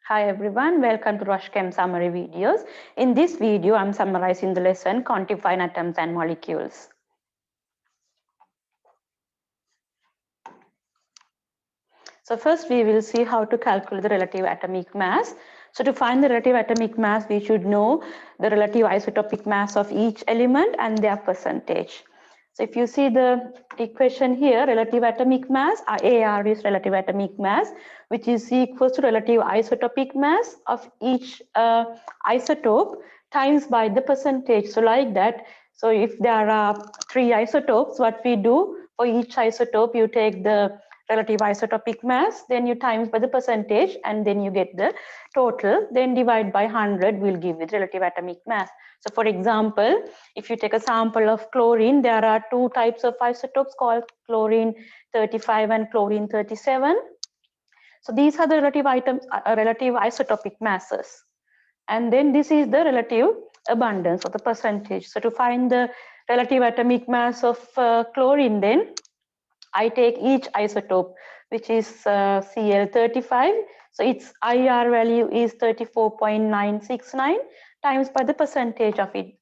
Hi everyone, welcome to RushChem summary videos. In this video, I'm summarizing the lesson quantifying atoms and molecules. So first we will see how to calculate the relative atomic mass. So to find the relative atomic mass, we should know the relative isotopic mass of each element and their percentage. So if you see the equation here, relative atomic mass, AR is relative atomic mass, which is equal to relative isotopic mass of each isotope times by the percentage. So like that, so if there are 3 isotopes, what we do for each isotope, you take the relative isotopic mass, then you times by the percentage, and then you get the total, then divide by 100 will give you the relative atomic mass. So for example, if you take a sample of chlorine, there are 2 types of isotopes called chlorine 35 and chlorine 37. So these are the relative relative isotopic masses. And then this is the relative abundance or the percentage. So to find the relative atomic mass of chlorine, then I take each isotope, which is Cl35. So its IR value is 34.969 times by the percentage of it,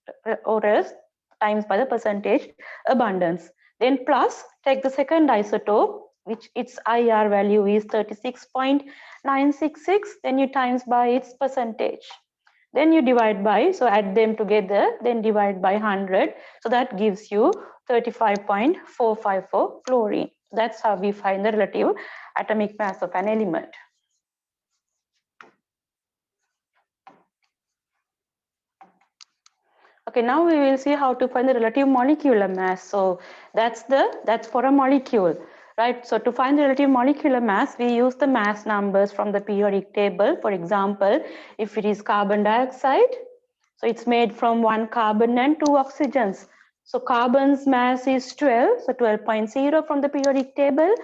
or else times by the percentage abundance. Then plus take the second isotope, which its IR value is 36.966. Then you times by its percentage. Then you divide by, so add them together, then divide by 100. So that gives you 35.45 for chlorine. That's how we find the relative atomic mass of an element. Okay, now we will see how to find the relative molecular mass. So that's for a molecule, right? So to find the relative molecular mass, we use the mass numbers from the periodic table. For example, if it is carbon dioxide, so it's made from 1 carbon and 2 oxygens. So carbon's mass is 12, so 12.0 from the periodic table.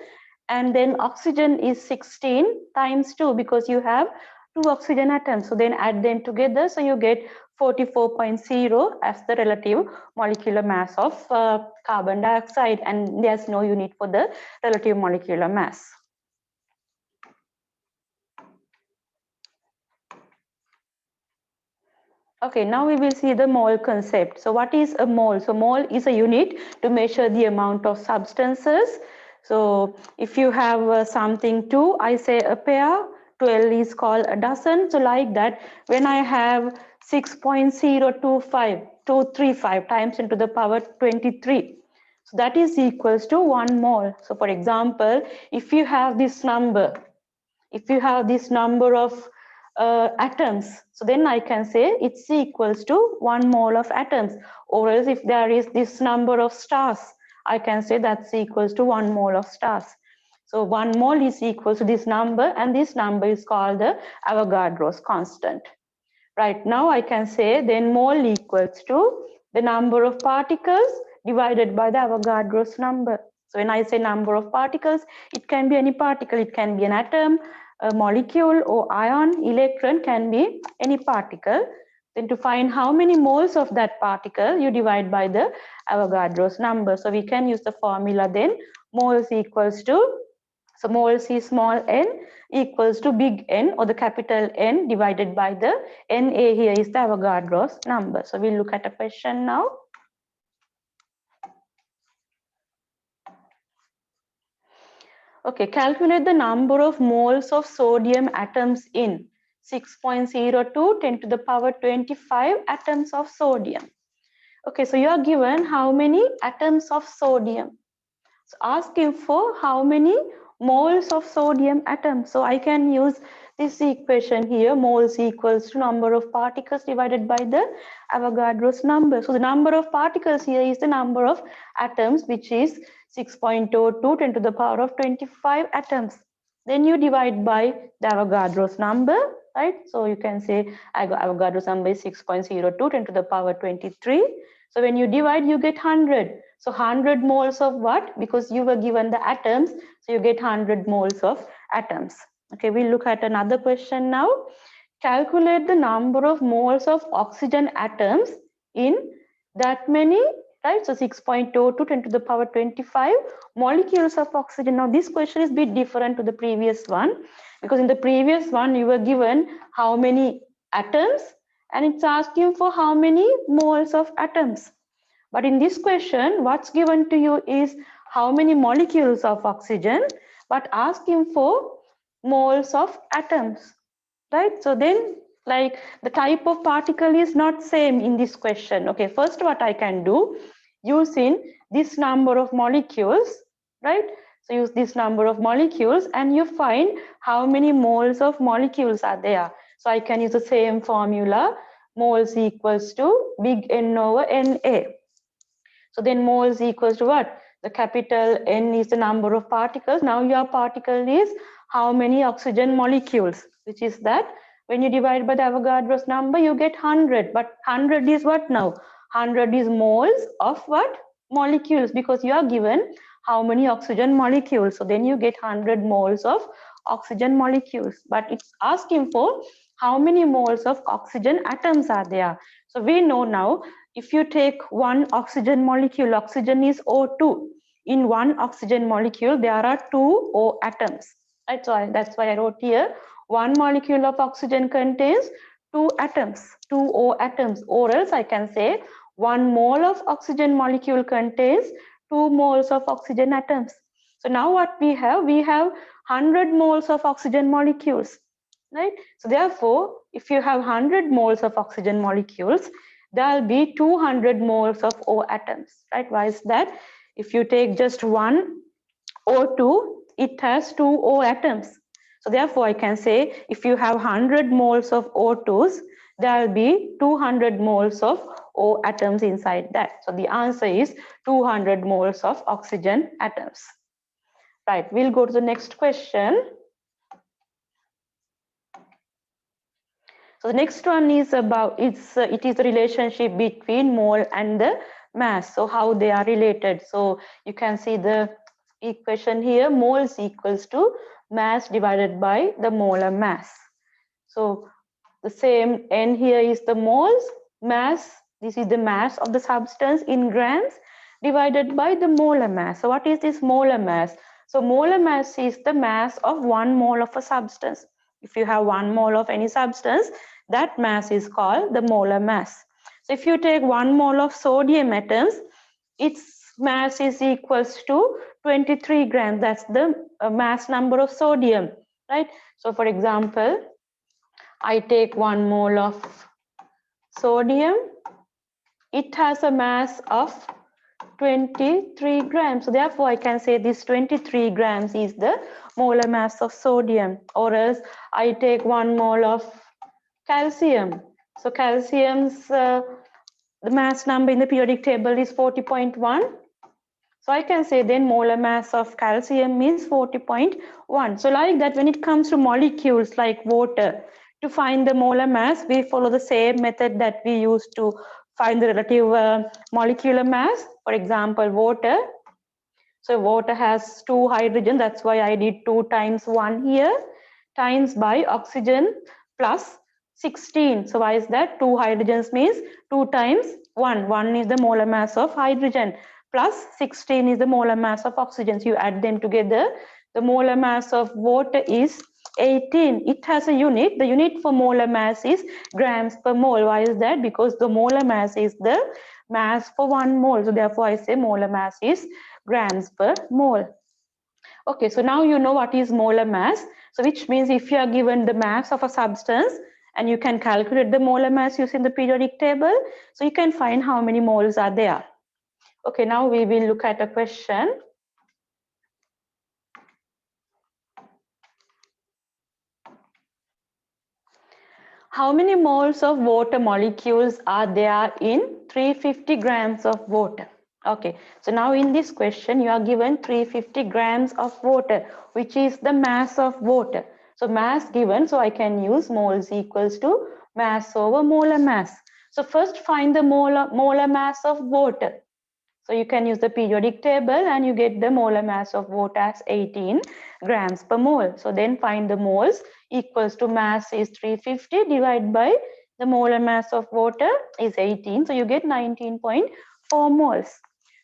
And then oxygen is 16 times 2 because you have 2 oxygen atoms. So then add them together, so you get 44.0 as the relative molecular mass of carbon dioxide, and there's no unit for the relative molecular mass. Okay, now we will see the mole concept. So what is a mole? So mole is a unit to measure the amount of substances. So if you have something 2, I say a pair, 12 is called a dozen. So like that, when I have 6.025235 times into the power 23, so that is equals to 1 mole. So for example, if you have this number of atoms, so then I can say it's equals to 1 mole of atoms. Or else if there is this number of stars, I can say that's equals to 1 mole of stars. So 1 mole is equal to this number, and this number is called the Avogadro's constant. Right, now I can say then mole equals to the number of particles divided by the Avogadro's number. So when I say number of particles, it can be any particle. It can be an atom, a molecule, or ion, electron, can be any particle. Then to find how many moles of that particle, you divide by the Avogadro's number. So we can use the formula then, moles equals to, so moles is small n equals to big N, or the capital N, divided by the Na here is the Avogadro's number. So we'll look at a question now. Okay, calculate the number of moles of sodium atoms in 6.02 10 to the power 25 atoms of sodium. Okay, so you are given how many atoms of sodium. So ask him for how many moles of sodium atoms. So I can use this equation here, moles equals to number of particles divided by the Avogadro's number. So the number of particles here is the number of atoms, which is 6.02 10 to the power of 25 atoms. Then you divide by the Avogadro's number, right? So you can say Avogadro's number is 6.02 10 to the power 23. So when you divide, you get 100. So 100 moles of what? Because you were given the atoms, so you get 100 moles of atoms. Okay, we'll look at another question now. Calculate the number of moles of oxygen atoms in that many right? So 6.02 10 to the power 25 molecules of oxygen. Now this question is a bit different to the previous one, because in the previous one you were given how many atoms and it's asking for how many moles of atoms. But in this question, what's given to you is how many molecules of oxygen, but asking for moles of atoms, right? So then, like, the type of particle is not same in this question. Okay, first what I can do, using this number of molecules, right? So use this number of molecules and you find how many moles of molecules are there. So I can use the same formula, moles equals to big N over Na. So then moles equals to what? The capital N is the number of particles. Now your particle is how many oxygen molecules, which is that when you divide by the Avogadro's number, you get 100. But 100 is what now? 100 is moles of what? Molecules, because you are given how many oxygen molecules. So then you get 100 moles of oxygen molecules. But it's asking for how many moles of oxygen atoms are there. So we know now, if you take one oxygen molecule, oxygen is O2. In one oxygen molecule, there are two O atoms. Right? So that's why I wrote here, one molecule of oxygen contains two atoms, two O atoms. Or else I can say, one mole of oxygen molecule contains two moles of oxygen atoms. So now what we have 100 moles of oxygen molecules, right? So therefore, if you have 100 moles of oxygen molecules, there will be 200 moles of O atoms, right? Why is that? If you take just one O2, it has two O atoms. So therefore, I can say if you have 100 moles of O2s, there will be 200 moles of O atoms inside that. So the answer is 200 moles of oxygen atoms. Right, we'll go to the next question. So the next one is about, it is the relationship between mole and the mass. So how they are related. So you can see the equation here, moles equals to mass divided by the molar mass. So the same N here is the moles, mass, this is the mass of the substance in grams divided by the molar mass. So what is this molar mass? So molar mass is the mass of 1 mole of a substance. If you have 1 mole of any substance, that mass is called the molar mass. So if you take 1 mole of sodium atoms, its mass is equals to 23 grams. That's the mass number of sodium, right? So for example, I take 1 mole of sodium. It has a mass of 23 grams. So therefore, I can say this 23 grams is the molar mass of sodium. Or else I take 1 mole of calcium. So calcium's the mass number in the periodic table is 40.1. So I can say then molar mass of calcium is 40.1. So like that, when it comes to molecules like water, to find the molar mass, we follow the same method that we use to find the relative molecular mass. For example, water. So water has 2 hydrogen. That's why I did 2 times 1 here, times by oxygen plus 16. So why is that? 2 hydrogens means 2 times 1. 1 is the molar mass of hydrogen plus 16 is the molar mass of oxygen. So you add them together. The molar mass of water is 18. It has a unit. The unit for molar mass is grams per mole. Why is that? Because the molar mass is the mass for 1 mole. So therefore I say molar mass is grams per mole. Okay, so now you know what is molar mass. So which means if you are given the mass of a substance and you can calculate the molar mass using the periodic table, so you can find how many moles are there. Okay, now we will look at a question. How many moles of water molecules are there in 350 grams of water? Okay, so now in this question, you are given 350 grams of water, which is the mass of water. So mass given, so I can use moles equals to mass over molar mass. So first find the molar mass of water. So you can use the periodic table and you get the molar mass of water as 18 grams per mole. So then find the moles equals to mass is 350 divided by the molar mass of water is 18. So you get 19.4 4 moles.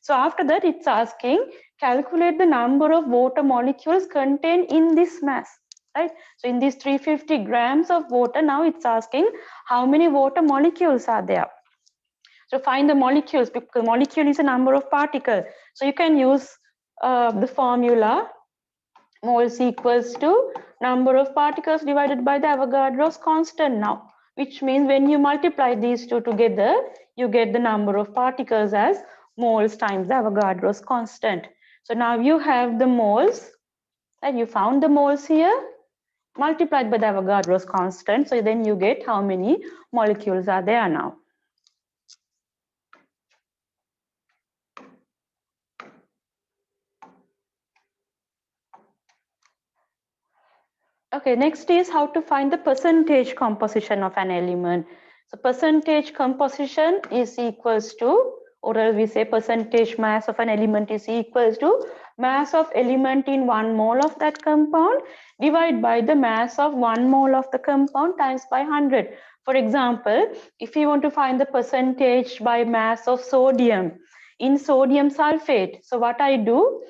So after that, it's asking, calculate the number of water molecules contained in this mass, right? So in these 350 grams of water, now it's asking how many water molecules are there. So find the molecules, because molecule is a number of particles. So you can use the formula moles equals to number of particles divided by the Avogadro's constant now, which means when you multiply these two together, you get the number of particles as moles times the Avogadro's constant. So now you have the moles, and you found the moles here, multiplied by the Avogadro's constant. So then you get how many molecules are there now. Okay, next is how to find the percentage composition of an element. So percentage composition is equals to, or else we say percentage mass of an element is equals to mass of element in 1 mole of that compound divided by the mass of 1 mole of the compound times by 100. For example, if you want to find the percentage by mass of sodium in sodium sulfate, so what I do,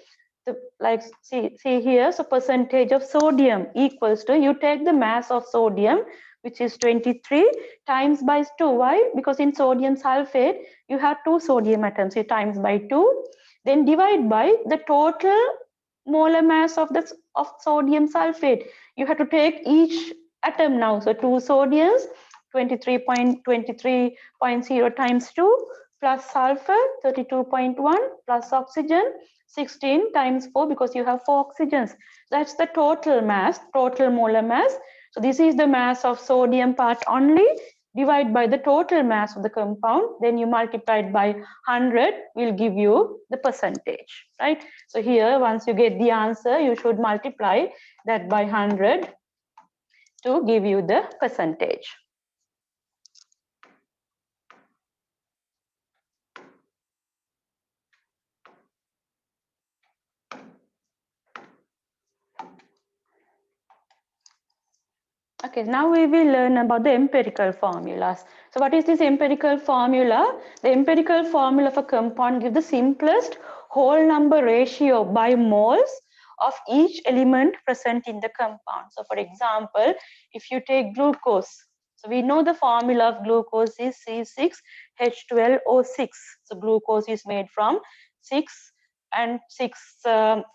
like see here, so percentage of sodium equals to, you take the mass of sodium, which is 23, times by 2. Why? Because in sodium sulfate you have 2 sodium atoms, you times by 2, then divide by the total molar mass of the sodium sulfate. You have to take each atom now, so 2 sodiums, 23.0 times 2 plus sulfur 32.1 plus oxygen 16 times 4, because you have 4 oxygens. That's the total mass, total molar mass. So this is the mass of sodium part only, divide by the total mass of the compound, then you multiply it by 100, will give you the percentage, right? So here, once you get the answer, you should multiply that by 100 to give you the percentage. Okay, now we will learn about the empirical formulas. So what is this empirical formula? The empirical formula of a compound gives the simplest whole number ratio by moles of each element present in the compound. So for example, if you take glucose, so we know the formula of glucose is C6H12O6. So glucose is made from 6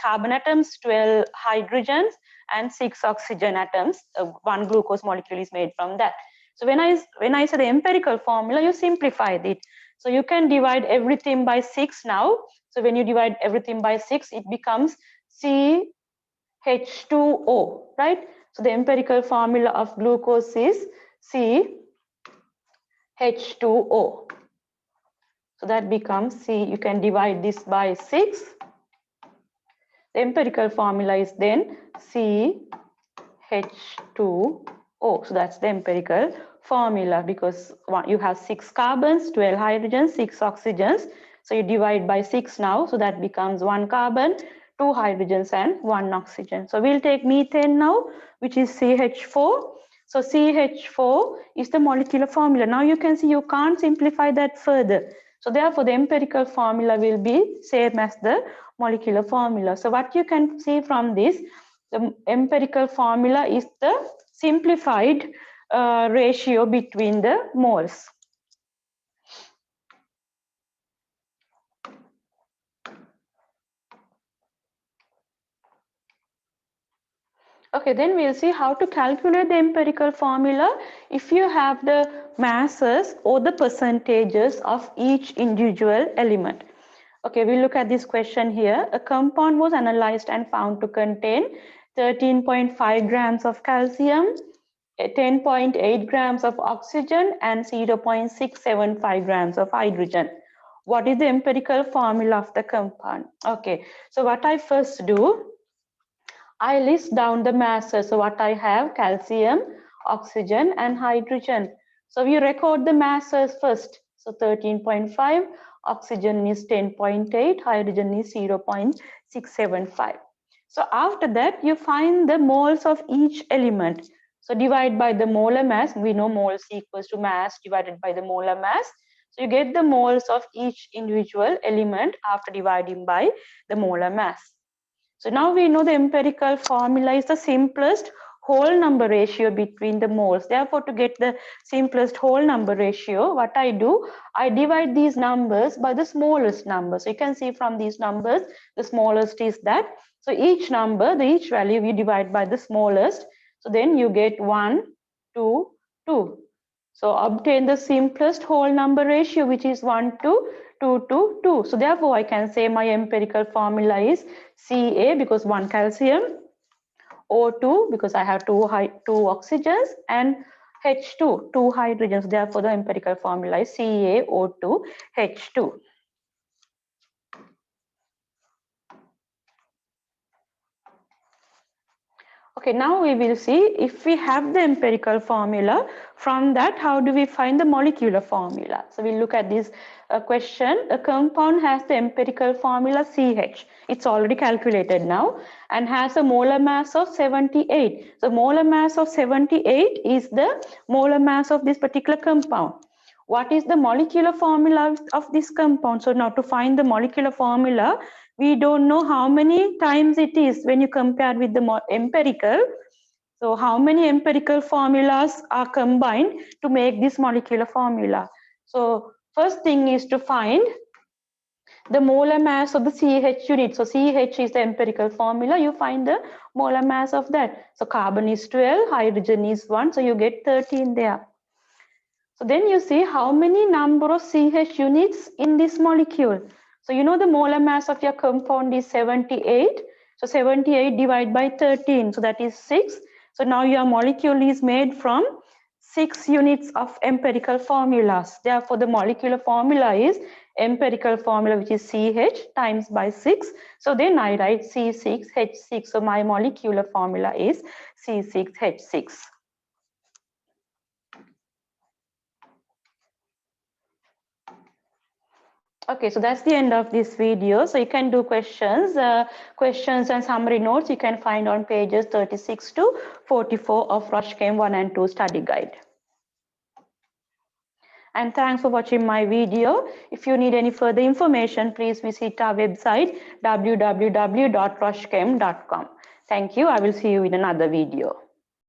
carbon atoms, 12 hydrogens, and 6 oxygen atoms. 1 glucose molecule is made from that. So when I say the empirical formula, you simplified it. So you can divide everything by 6 now. So when you divide everything by 6, it becomes CH2O, right? So the empirical formula of glucose is CH2O. So that becomes C. You can divide this by 6. The empirical formula is then CH2O. So that's the empirical formula, because you have 6 carbons, 12 hydrogens, 6 oxygens. So you divide by 6 now. So that becomes 1 carbon, 2 hydrogens, and 1 oxygen. So we'll take methane now, which is CH4. So CH4 is the molecular formula. Now you can see you can't simplify that further. So therefore, the empirical formula will be same as the molecular formula. So what you can see from this, the empirical formula is the simplified ratio between the moles. Okay, then we'll see how to calculate the empirical formula if you have the masses or the percentages of each individual element. Okay, we'll look at this question here. A compound was analyzed and found to contain 13.5 grams of calcium, 10.8 grams of oxygen, and 0.675 grams of hydrogen. What is the empirical formula of the compound? Okay, so what I first do, I list down the masses. So what I have, calcium, oxygen, and hydrogen. So we record the masses first. So 13.5, oxygen is 10.8, hydrogen is 0.675. So after that, you find the moles of each element. So divide by the molar mass. We know moles equals to mass divided by the molar mass. So you get the moles of each individual element after dividing by the molar mass. So now we know the empirical formula is the simplest whole number ratio between the moles. Therefore, to get the simplest whole number ratio, what I do, I divide these numbers by the smallest number. So you can see from these numbers, the smallest is that. So each number, each value we divide by the smallest. So then you get 1, 2, 2. So obtain the simplest whole number ratio, which is 1 to 2 to 2. So therefore, I can say my empirical formula is Ca because 1 calcium, O2 because I have two oxygens, and H2, 2 hydrogens. Therefore, the empirical formula is CaO2, H2. Okay, now we will see if we have the empirical formula, from that how do we find the molecular formula. So we'll look at this question. A compound has the empirical formula CH. It's already calculated now and has a molar mass of 78. So molar mass of 78 is the molar mass of this particular compound. What is the molecular formula of this compound? So now to find the molecular formula, we don't know how many times it is when you compare with the empirical. So how many empirical formulas are combined to make this molecular formula? So first thing is to find the molar mass of the CH unit. So CH is the empirical formula. You find the molar mass of that. So carbon is 12, hydrogen is 1. So you get 13 there. So then you see how many number of CH units in this molecule. So you know the molar mass of your compound is 78. So 78 divided by 13. So that is 6. So now your molecule is made from 6 units of empirical formulas. Therefore, the molecular formula is empirical formula, which is CH times by 6. So then I write C6H6. So my molecular formula is C6H6. Okay, so that's the end of this video. So you can do questions. Questions and summary notes you can find on pages 36 to 44 of Roche Chem 1 and 2 study guide. And thanks for watching my video. If you need any further information, please visit our website www.rochechem.com. Thank you. I will see you in another video.